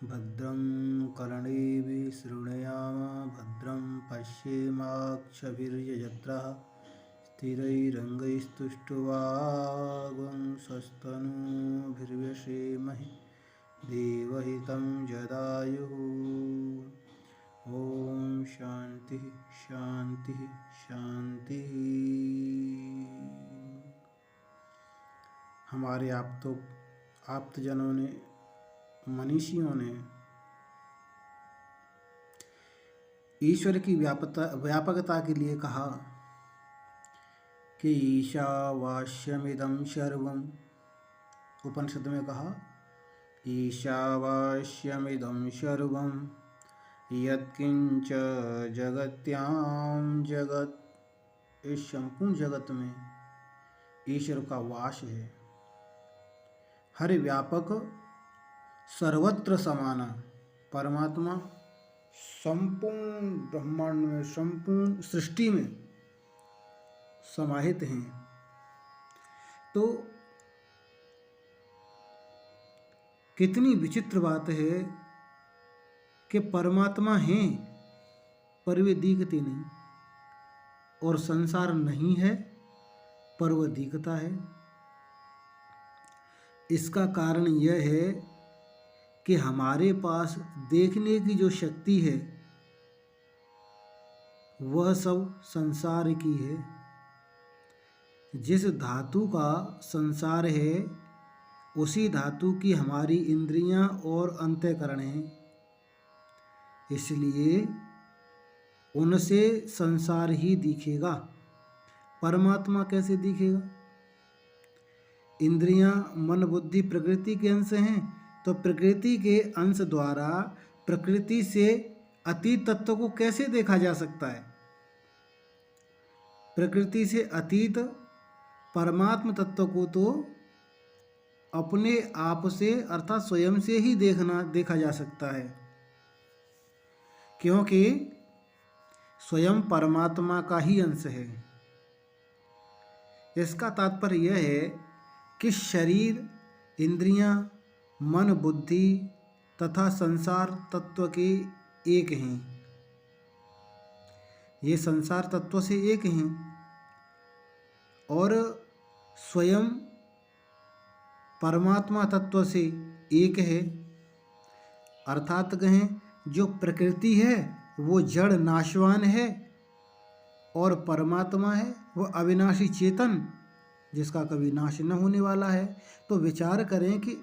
भद्रं कर्णेभिः शृणुयाम भद्रं पश्येमाक्षभिर्यजत्रः स्थिरैरङ्गैस्तुष्ट्वा वंशस्तनूभिर्व्यसेमहि देवहितं जदायुः। ओम शांति शांति शांति। हमारे आप्तजनों ने, मनीषियों ने ईश्वर की व्यापकता के लिए कहा कि ईशावास्यमिदं सर्वम्। उपनिषद में कहा ईशावास्यमिदं सर्वं यत्किंच जगत्यां जगत। इस संपूर्ण जगत में ईश्वर का वास है। हर व्यापक सर्वत्र समाना परमात्मा संपूर्ण ब्रह्मांड में, संपूर्ण सृष्टि में समाहित हैं। तो कितनी विचित्र बात है कि परमात्मा हैं पर वे दिखते नहीं, और संसार नहीं है पर वह दिखता है। इसका कारण यह है कि हमारे पास देखने की जो शक्ति है वह सब संसार की है। जिस धातु का संसार है उसी धातु की हमारी इंद्रियां और अंतःकरण हैं। इसलिए उनसे संसार ही दिखेगा, परमात्मा कैसे दिखेगा? इंद्रियां, मन, बुद्धि प्रकृति के अंश हैं, तो प्रकृति के अंश द्वारा प्रकृति से अतीत तत्व को कैसे देखा जा सकता है? प्रकृति से अतीत परमात्म तत्व को तो अपने आप से अर्थात स्वयं से ही देखा जा सकता है, क्योंकि स्वयं परमात्मा का ही अंश है। इसका तात्पर्य यह है कि शरीर, इंद्रियां, मन, बुद्धि तथा संसार तत्व के एक हैं। ये संसार तत्व से एक हैं और स्वयं परमात्मा तत्व से एक है। अर्थात कहें, जो प्रकृति है वो जड़ नाशवान है और परमात्मा है वह अविनाशी चेतन जिसका कभी नाश न होने वाला है। तो विचार करें कि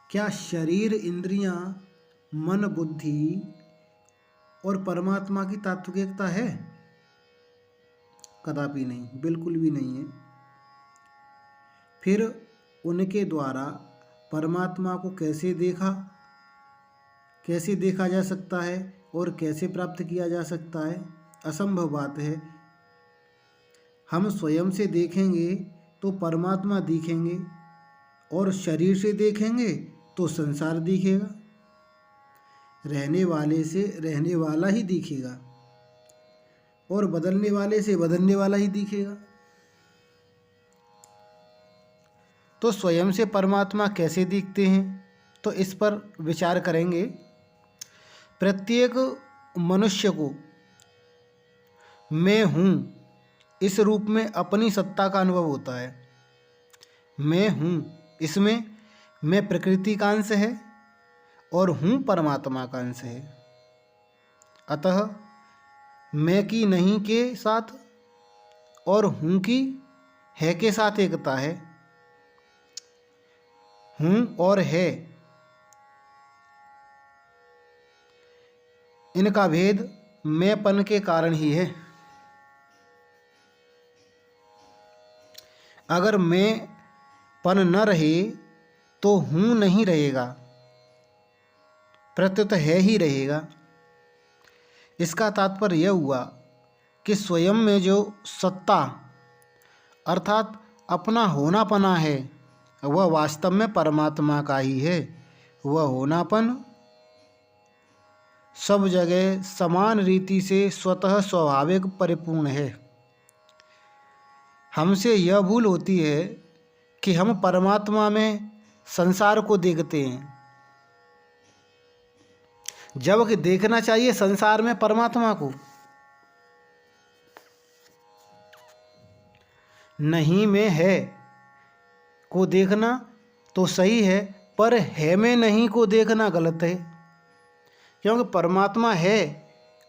क्या शरीर, इंद्रियां, मन, बुद्धि और परमात्मा की तात्विक एकता है? कदापि नहीं, बिल्कुल भी नहीं है। फिर उनके द्वारा परमात्मा को कैसे देखा जा सकता है और कैसे प्राप्त किया जा सकता है? असंभव बात है। हम स्वयं से देखेंगे तो परमात्मा दिखेंगे, और शरीर से देखेंगे तो संसार दिखेगा। रहने वाले से रहने वाला ही दिखेगा और बदलने वाले से बदलने वाला ही दिखेगा। तो स्वयं से परमात्मा कैसे दिखते हैं, तो इस पर विचार करेंगे। प्रत्येक मनुष्य को मैं हूँ इस रूप में अपनी सत्ता का अनुभव होता है। मैं हूँ, इसमें मैं प्रकृति का अंश है और हूँ परमात्मा का अंश है। अतः मैं की नहीं के साथ और हूँ की है के साथ एकता है। हूँ और है, इनका भेद मैंपन के कारण ही है। अगर मैंपन न रहे तो हूँ नहीं रहेगा, प्रत्युत है ही रहेगा। इसका तात्पर्य यह हुआ कि स्वयं में जो सत्ता अर्थात अपना होनापना है वह वास्तव में परमात्मा का ही है। वह होनापन सब जगह समान रीति से स्वतः स्वाभाविक परिपूर्ण है। हमसे यह भूल होती है कि हम परमात्मा में संसार को देखते हैं, जबकि देखना चाहिए संसार में परमात्मा को। नहीं में है को देखना तो सही है, पर है में नहीं को देखना गलत है, क्योंकि परमात्मा है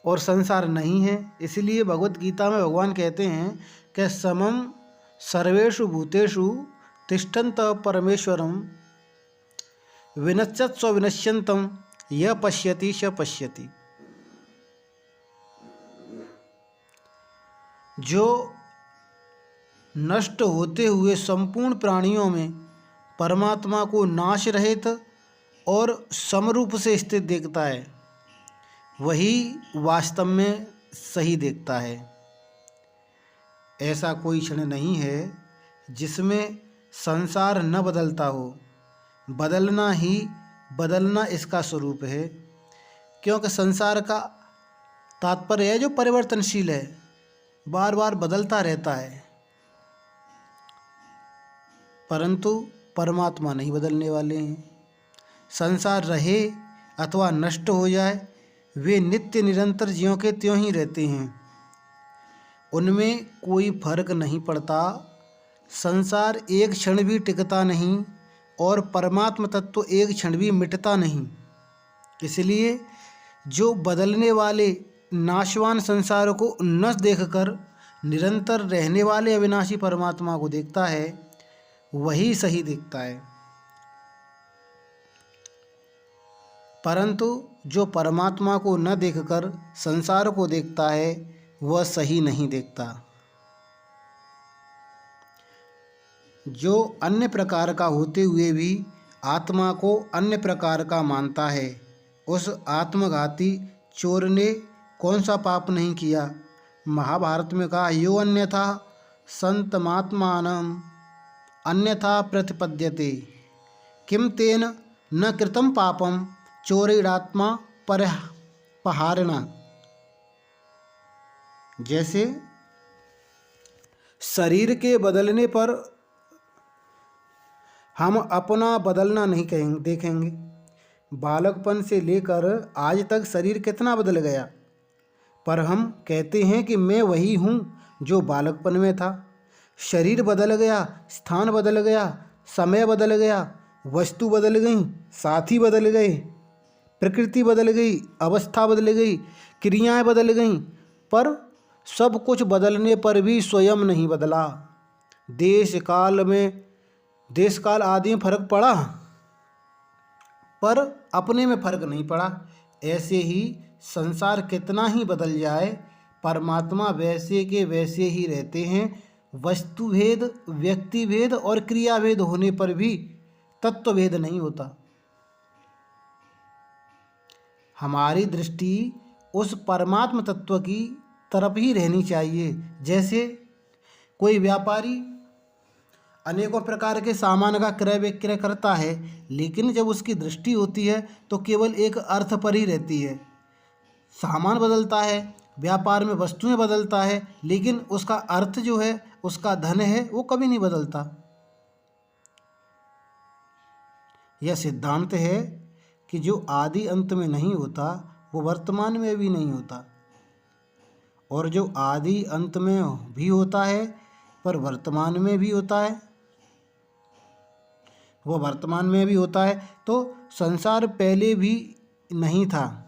और संसार नहीं है। इसलिए भगवत गीता में भगवान कहते हैं कि समम सर्वेषु भूतेषु तिष्ठन्तः परमेश्वरम विनश्यत् स्वविनश्यन्तम यः पश्यति स पश्यति। जो नष्ट होते हुए संपूर्ण प्राणियों में परमात्मा को नाश रहित और समरूप से स्थित देखता है, वही वास्तव में सही देखता है। ऐसा कोई क्षण नहीं है जिसमें संसार न बदलता हो। बदलना ही बदलना इसका स्वरूप है, क्योंकि संसार का तात्पर्य है जो परिवर्तनशील है, बार बार बदलता रहता है। परंतु परमात्मा नहीं बदलने वाले हैं। संसार रहे अथवा नष्ट हो जाए, वे नित्य निरंतर ज्यों के त्यों ही रहते हैं, उनमें कोई फर्क नहीं पड़ता। संसार एक क्षण भी टिकता नहीं और परमात्म तत्व एक क्षण भी मिटता नहीं। इसलिए जो बदलने वाले नाशवान संसार को न देखकर निरंतर रहने वाले अविनाशी परमात्मा को देखता है, वही सही दिखता है। परंतु जो परमात्मा को न देखकर संसार को देखता है, वह सही नहीं देखता। जो अन्य प्रकार का होते हुए भी आत्मा को अन्य प्रकार का मानता है, उस आत्मघाती चोर ने कौन सा पाप नहीं किया। महाभारत में कहा, यो अन्यथा संतमात्मानं अन्यथा प्रतिपद्यते किम तेन न कृतं पापम चोरेणात्मा परपहारेण। जैसे शरीर के बदलने पर हम अपना बदलना नहीं देखेंगे। बालकपन से लेकर आज तक शरीर कितना बदल गया, पर हम कहते हैं कि मैं वही हूँ जो बालकपन में था। शरीर बदल गया, स्थान बदल गया, समय बदल गया, वस्तु बदल गई, साथी बदल गए, प्रकृति बदल गई, अवस्था बदल गई, क्रियाएं बदल गईं, पर सब कुछ बदलने पर भी स्वयं नहीं बदला। देश काल आदि में फर्क पड़ा, पर अपने में फर्क नहीं पड़ा। ऐसे ही संसार कितना ही बदल जाए, परमात्मा वैसे के वैसे ही रहते हैं। वस्तु भेद, व्यक्ति भेद और क्रिया भेद होने पर भी तत्व भेद नहीं होता। हमारी दृष्टि उस परमात्म तत्व की तरफ ही रहनी चाहिए। जैसे कोई व्यापारी अनेकों प्रकार के सामान का क्रय विक्रय करता है, लेकिन जब उसकी दृष्टि होती है तो केवल एक अर्थ पर ही रहती है। सामान बदलता है, व्यापार में वस्तुएं बदलता है, लेकिन उसका अर्थ जो है, उसका धन है, वो कभी नहीं बदलता। यह सिद्धांत है कि जो आदि अंत में नहीं होता, वो वर्तमान में भी नहीं होता, और जो आदि अंत में भी होता है पर वर्तमान में भी होता है, वो वर्तमान में भी होता है। तो संसार पहले भी नहीं था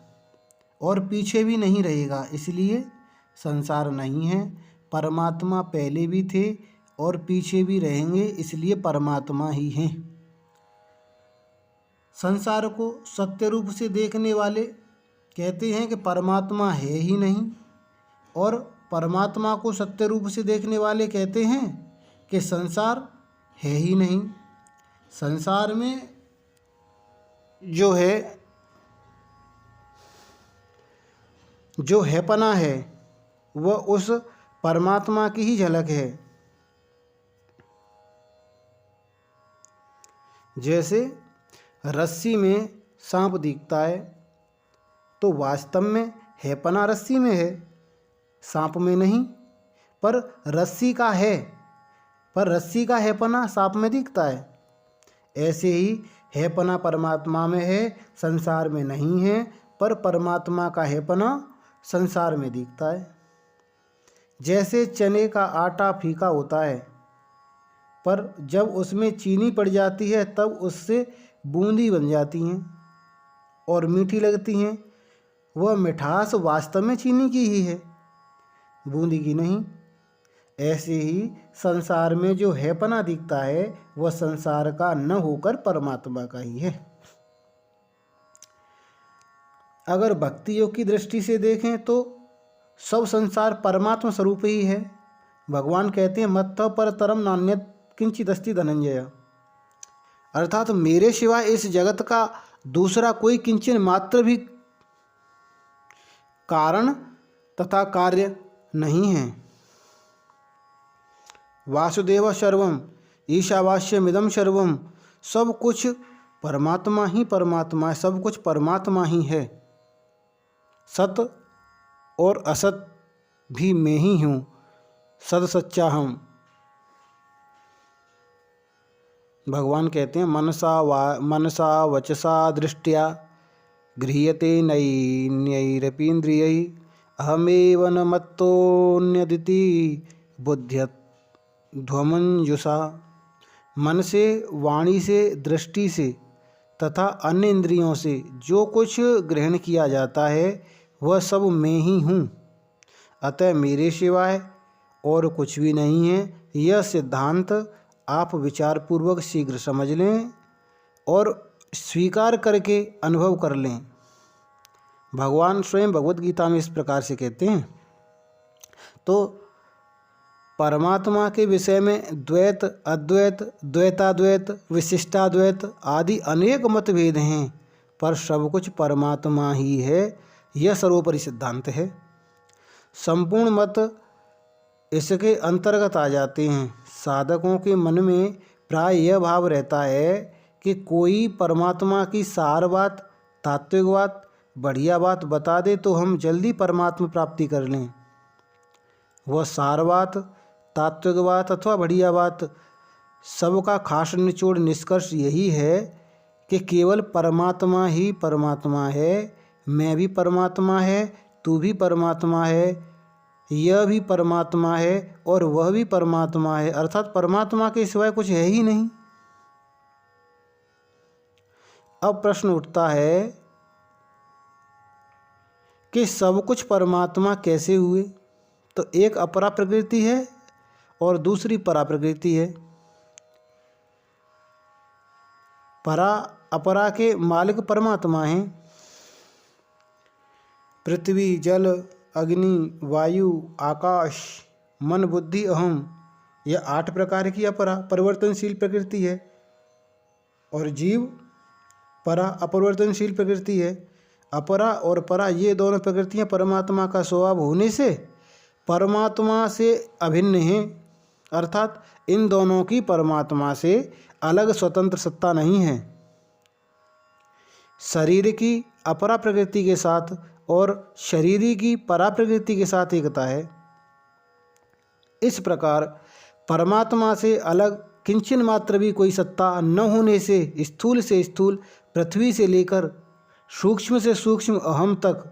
और पीछे भी नहीं रहेगा, इसलिए संसार नहीं है। परमात्मा पहले भी थे और पीछे भी रहेंगे, इसलिए परमात्मा ही हैं। संसार को सत्य रूप से देखने वाले कहते हैं कि परमात्मा है ही नहीं, और परमात्मा को सत्य रूप से देखने वाले कहते हैं कि संसार है ही नहीं। संसार में जो हैपना है, वह उस परमात्मा की ही झलक है। जैसे रस्सी में सांप दिखता है, तो वास्तव में हैपना रस्सी में है, सांप में नहीं। पर रस्सी का है, पर रस्सी का हैपना सांप में दिखता है। ऐसे ही हैपना परमात्मा में है, संसार में नहीं है, पर परमात्मा का हैपना संसार में दिखता है। जैसे चने का आटा फीका होता है, पर जब उसमें चीनी पड़ जाती है तब उससे बूंदी बन जाती हैं और मीठी लगती हैं। वह मिठास वास्तव में चीनी की ही है, बूंदी की नहीं। ऐसे ही संसार में जो हैपना दिखता है वह संसार का न होकर परमात्मा का ही है। अगर भक्ति योग की दृष्टि से देखें तो सब संसार परमात्मा स्वरूप ही है। भगवान कहते हैं मत्तः परतरम नान्यत् किंचित् अस्ति धनंजय, अर्थात मेरे सिवाय इस जगत का दूसरा कोई किंचन मात्र भी कारण तथा कार्य नहीं है। वासुदेव सर्वम ईशावास्यमिदं सर्वम, सब कुछ परमात्मा ही परमात्मा है, सब कुछ परमात्मा ही है। सत और असत भी मैं ही हूँ, सद सच्चा हम। भगवान कहते हैं मनसा वचसा दृष्टिया गृह्यते नैरपीन्द्रियैः अहमेव न मत्तोऽन्यदिति बुद्ध्यध्वमंजुषा। मन से, वाणी से, दृष्टि से तथा अन्य इंद्रियों से जो कुछ ग्रहण किया जाता है वह सब मैं ही हूँ, अतः मेरे सिवाय और कुछ भी नहीं है। यह सिद्धांत आप विचारपूर्वक शीघ्र समझ लें और स्वीकार करके अनुभव कर लें। भगवान स्वयं भगवत गीता में इस प्रकार से कहते हैं। तो परमात्मा के विषय में द्वैत, अद्वैत, द्वैताद्वैत, विशिष्टाद्वैत आदि अनेक मतभेद हैं, पर सब कुछ परमात्मा ही है, यह सर्वोपरि सिद्धांत है। संपूर्ण मत इसके अंतर्गत आ जाते हैं। साधकों के मन में प्राय यह भाव रहता है कि कोई परमात्मा की सार बात, तात्विक बात, बढ़िया बात बता दे तो हम जल्दी परमात्मा प्राप्ति कर लें। वह सार बात, तात्विक बात अथवा बढ़िया बात, सबका खास निचोड़ निष्कर्ष यही है कि केवल परमात्मा ही परमात्मा है। मैं भी परमात्मा है, तू भी परमात्मा है, यह भी परमात्मा है और वह भी परमात्मा है, अर्थात परमात्मा के सिवाय कुछ है ही नहीं। अब प्रश्न उठता है कि सब कुछ परमात्मा कैसे हुए? तो एक अपरा प्रकृति है और दूसरी परा प्रकृति है। परा अपरा के मालिक परमात्मा हैं। पृथ्वी, जल, अग्नि, वायु, आकाश, मन, बुद्धि, अहम, यह 8 प्रकार की अपरा परिवर्तनशील प्रकृति है और जीव परा अपरिवर्तनशील प्रकृति है। अपरा और परा ये दोनों प्रकृतियां परमात्मा का स्वभाव होने से परमात्मा से अभिन्न हैं, अर्थात इन दोनों की परमात्मा से अलग स्वतंत्र सत्ता नहीं है। शरीर की अपरा प्रकृति के साथ और शरीरी की परा प्रकृति के साथ एकता है। इस प्रकार परमात्मा से अलग किंचन मात्र भी कोई सत्ता न होने से स्थूल पृथ्वी से लेकर सूक्ष्म से सूक्ष्म अहम तक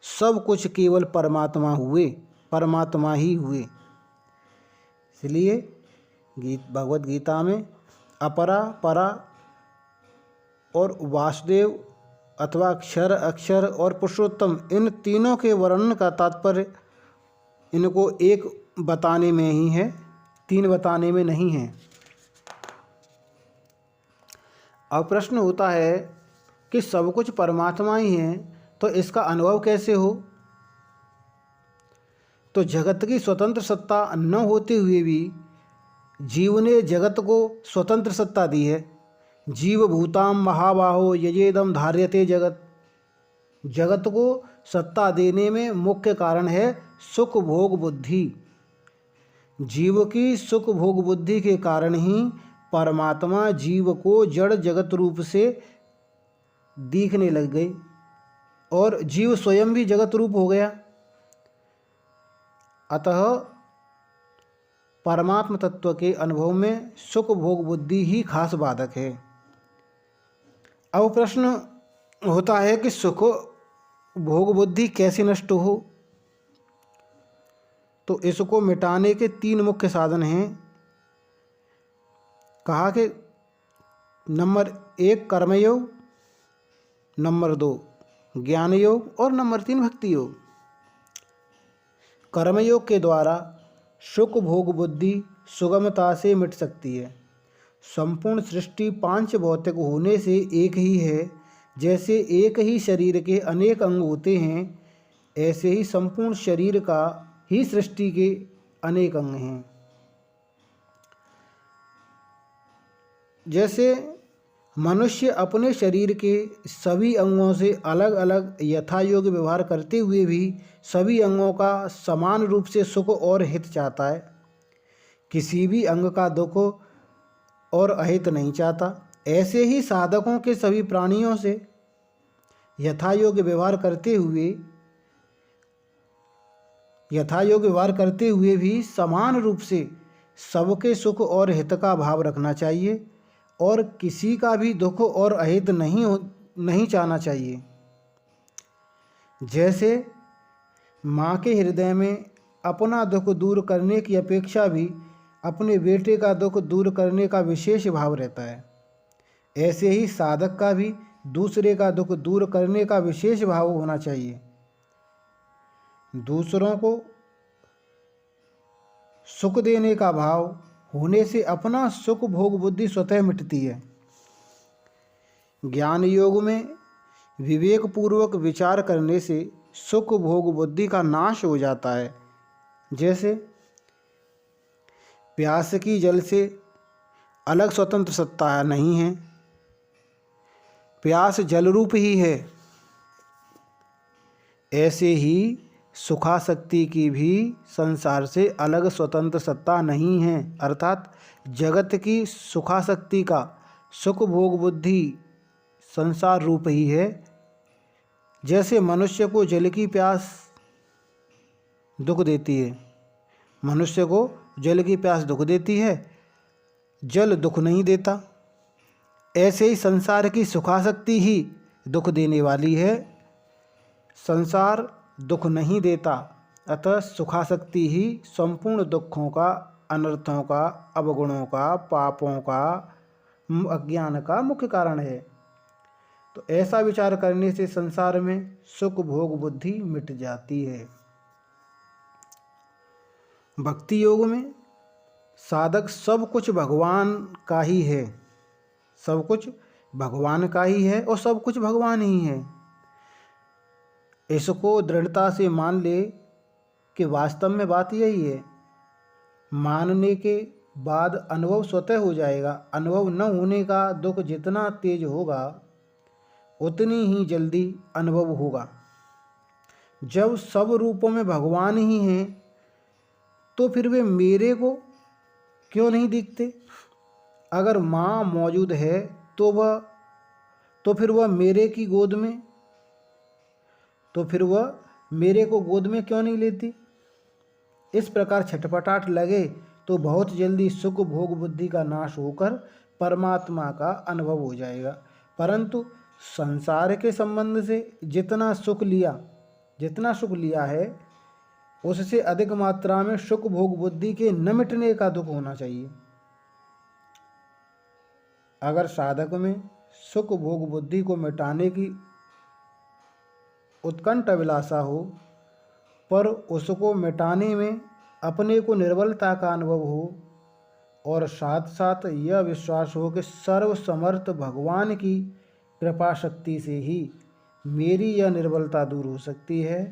सब कुछ केवल परमात्मा हुए, परमात्मा ही हुए। इसलिए भगवत गीता में अपरा, परा और वासुदेव अथवा क्षर, अक्षर और पुरुषोत्तम, इन तीनों के वर्णन का तात्पर्य इनको एक बताने में ही है, 3 बताने में नहीं है। अब प्रश्न होता है कि सब कुछ परमात्मा ही है तो इसका अनुभव कैसे हो? तो जगत की स्वतंत्र सत्ता न होते हुए भी जीव ने जगत को स्वतंत्र सत्ता दी है। जीव भूताम महाबाहो यजेदम धार्यते जगत। जगत को सत्ता देने में मुख्य कारण है सुख भोग बुद्धि। जीव की सुख भोग बुद्धि के कारण ही परमात्मा जीव को जड़ जगत रूप से दिखने लग गई। और जीव स्वयं भी जगत रूप हो गया। अतः परमात्म तत्व के अनुभव में सुख भोग बुद्धि ही खास बाधक है। अब प्रश्न होता है कि सुख भोग बुद्धि कैसे नष्ट हो। तो इसको मिटाने के 3 मुख्य साधन हैं। कहा कि नंबर 1 कर्मयोग, नंबर 2 ज्ञान योग और नंबर 3 भक्ति योग। कर्मयोग के द्वारा सुख भोग बुद्धि सुगमता से मिट सकती है। संपूर्ण सृष्टि 5 भौतिक होने से एक ही है। जैसे एक ही शरीर के अनेक अंग होते हैं, ऐसे ही संपूर्ण शरीर का ही सृष्टि के अनेक अंग हैं। जैसे मनुष्य अपने शरीर के सभी अंगों से अलग अलग यथायोग्य व्यवहार करते हुए भी सभी अंगों का समान रूप से सुख और हित चाहता है, किसी भी अंग का दुख और अहित नहीं चाहता। ऐसे ही साधकों के सभी प्राणियों से यथायोग्य व्यवहार करते हुए भी समान रूप से सबके सुख और हित का भाव रखना चाहिए और किसी का भी दुख और अहित नहीं चाहना चाहिए। जैसे माँ के हृदय में अपना दुख दूर करने की अपेक्षा भी अपने बेटे का दुख दूर करने का विशेष भाव रहता है, ऐसे ही साधक का भी दूसरे का दुख दूर करने का विशेष भाव होना चाहिए। दूसरों को सुख देने का भाव होने से अपना सुख भोग बुद्धि स्वतः मिटती है। ज्ञान योग में विवेक पूर्वक विचार करने से सुख भोग बुद्धि का नाश हो जाता है। जैसे प्यास की जल से अलग स्वतंत्र सत्ता नहीं है, प्यास जल रूप ही है। ऐसे ही सुखासक्ति की भी संसार से अलग स्वतंत्र सत्ता नहीं है, अर्थात जगत की सुखासक्ति का सुख भोग बुद्धि संसार रूप ही है। जैसे मनुष्य को जल की प्यास दुख देती है, मनुष्य को जल की प्यास दुख देती है, जल दुख नहीं देता। ऐसे ही संसार की सुखासक्ति ही दुख देने वाली है, संसार दुख नहीं देता। अतः सुखासक्ति ही संपूर्ण दुखों का, अनर्थों का, अवगुणों का, पापों का, अज्ञान का मुख्य कारण है। तो ऐसा विचार करने से संसार में सुख भोग बुद्धि मिट जाती है। भक्ति योग में साधक सब कुछ भगवान का ही है, सब कुछ भगवान का ही है और सब कुछ भगवान ही है। इसको दृढ़ता से मान ले कि वास्तव में बात यही है। मानने के बाद अनुभव स्वतः हो जाएगा। अनुभव न होने का दुख जितना तेज होगा उतनी ही जल्दी अनुभव होगा। जब सब रूपों में भगवान ही हैं तो फिर वे मेरे को क्यों नहीं दिखते? अगर माँ मौजूद है तो फिर वह मेरे की गोद में, तो फिर वह मेरे को गोद में क्यों नहीं लेती? इस प्रकार छटपटाहट लगे तो बहुत जल्दी सुख भोग बुद्धि का नाश होकर परमात्मा का अनुभव हो जाएगा। परंतु संसार के संबंध से जितना सुख लिया है उससे अधिक मात्रा में सुख भोग बुद्धि के न मिटने का दुख होना चाहिए। अगर साधक में सुख भोग बुद्धि को मिटाने की उत्कंठ अभिलाषा हो, पर उसको मिटाने में अपने को निर्बलता का अनुभव हो और साथ साथ यह विश्वास हो कि सर्वसमर्थ भगवान की कृपा शक्ति से ही मेरी यह निर्बलता दूर हो सकती है,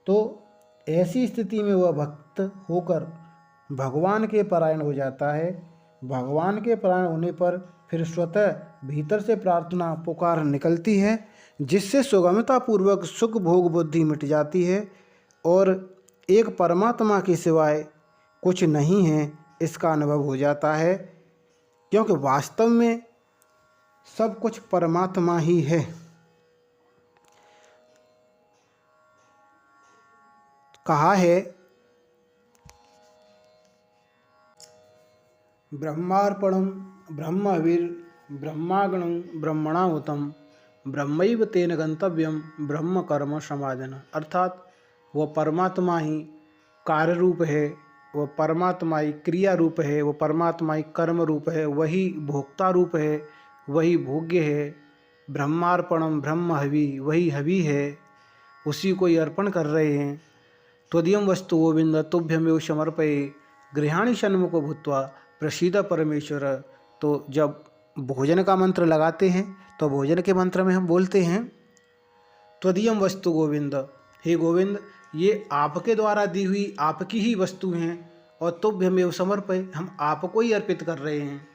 तो ऐसी स्थिति में वह भक्त होकर भगवान के परायण हो जाता है। भगवान के परायण होने पर फिर स्वतः भीतर से प्रार्थना पुकार निकलती है, जिससे सुगमता पूर्वक सुख भोग बुद्धि मिट जाती है और एक परमात्मा के सिवाय कुछ नहीं है इसका अनुभव हो जाता है, क्योंकि वास्तव में सब कुछ परमात्मा ही है। कहा है, ब्रह्मार्पणम ब्रह्मवीर ब्रह्मागणं ब्रह्मणाहुतम ब्रह्मैव तेन गंतव्यम ब्रह्म कर्म समाधन। अर्थात वह परमात्मा ही कार्य रूप है, वह परमात्मा ही क्रिया रूप है, वह परमात्मा ही कर्म रूप है, वही भोक्ता रूप है, वही भोग्य है। ब्रह्मार्पणम ब्रह्म हवि, वही हवि है, उसी को ही अर्पण कर रहे हैं। त्वदीयं वस्तु गोविंद तुभ्यमेव समर्पये गृहाणि सन्मुखो भूत्वा प्रसीद परमेश्वर। तो जब भोजन का मंत्र लगाते हैं तो भोजन के मंत्र में हम बोलते हैं, त्वदीयं वस्तु गोविंद, हे गोविंद ये आपके द्वारा दी हुई आपकी ही वस्तु हैं, और तुभ्यमेव समर्पये, हम आपको ही अर्पित कर रहे हैं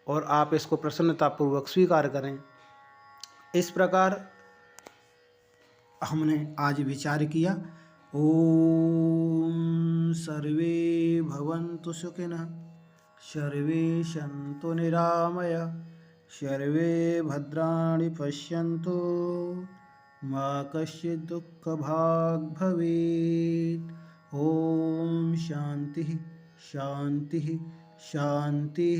और आप इसको प्रसन्नतापूर्वक स्वीकार करें। इस प्रकार हमने आज विचार किया। ओम सर्वे भवन्तु सुखिनः, सर्वे सन्तु निरामया, सर्वे भद्राणि पश्यन्तु, मा कश्चित् दुःखभाग् भवेत्। ओम शांति शांति शांति।